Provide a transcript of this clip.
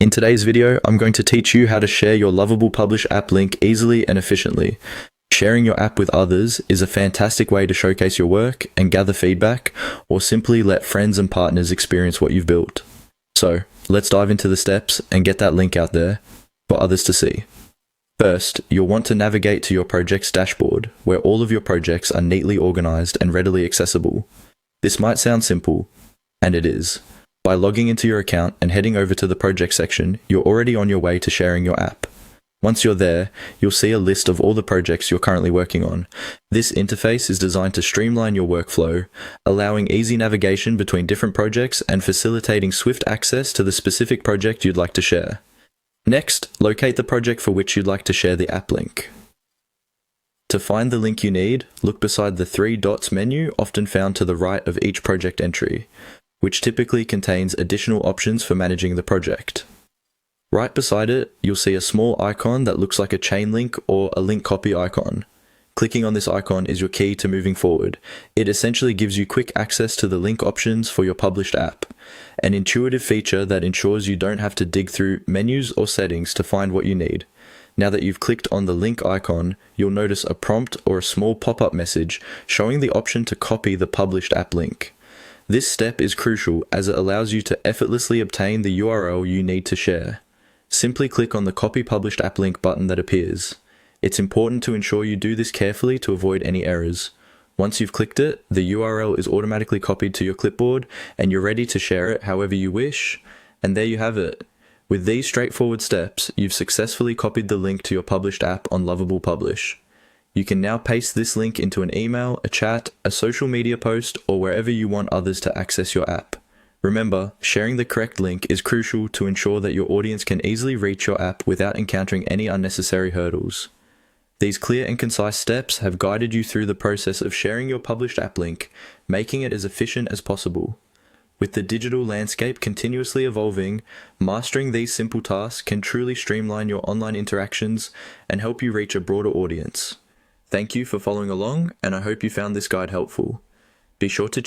In today's video, I'm going to teach you how to share your Lovable Publish app link easily and efficiently. Sharing your app with others is a fantastic way to showcase your work and gather feedback, or simply let friends and partners experience what you've built. So, let's dive into the steps and get that link out there for others to see. First, you'll want to navigate to your project's dashboard, where all of your projects are neatly organized and readily accessible. This might sound simple, and it is. By logging into your account and heading over to the project section, you're already on your way to sharing your app. Once you're there, you'll see a list of all the projects you're currently working on. This interface is designed to streamline your workflow, allowing easy navigation between different projects and facilitating swift access to the specific project you'd like to share. Next, locate the project for which you'd like to share the app link. To find the link you need, look beside the three dots menu often found to the right of each project entry, which typically contains additional options for managing the project. Right beside it, you'll see a small icon that looks like a chain link or a link copy icon. Clicking on this icon is your key to moving forward. It essentially gives you quick access to the link options for your published app, an intuitive feature that ensures you don't have to dig through menus or settings to find what you need. Now that you've clicked on the link icon, you'll notice a prompt or a small pop-up message showing the option to copy the published app link. This step is crucial as it allows you to effortlessly obtain the URL you need to share. Simply click on the Copy Published App Link button that appears. It's important to ensure you do this carefully to avoid any errors. Once you've clicked it, the URL is automatically copied to your clipboard and you're ready to share it however you wish. And there you have it. With these straightforward steps, you've successfully copied the link to your published app on Lovable Publish. You can now paste this link into an email, a chat, a social media post, or wherever you want others to access your app. Remember, sharing the correct link is crucial to ensure that your audience can easily reach your app without encountering any unnecessary hurdles. These clear and concise steps have guided you through the process of sharing your published app link, making it as efficient as possible. With the digital landscape continuously evolving, mastering these simple tasks can truly streamline your online interactions and help you reach a broader audience. Thank you for following along, and I hope you found this guide helpful. Be sure to check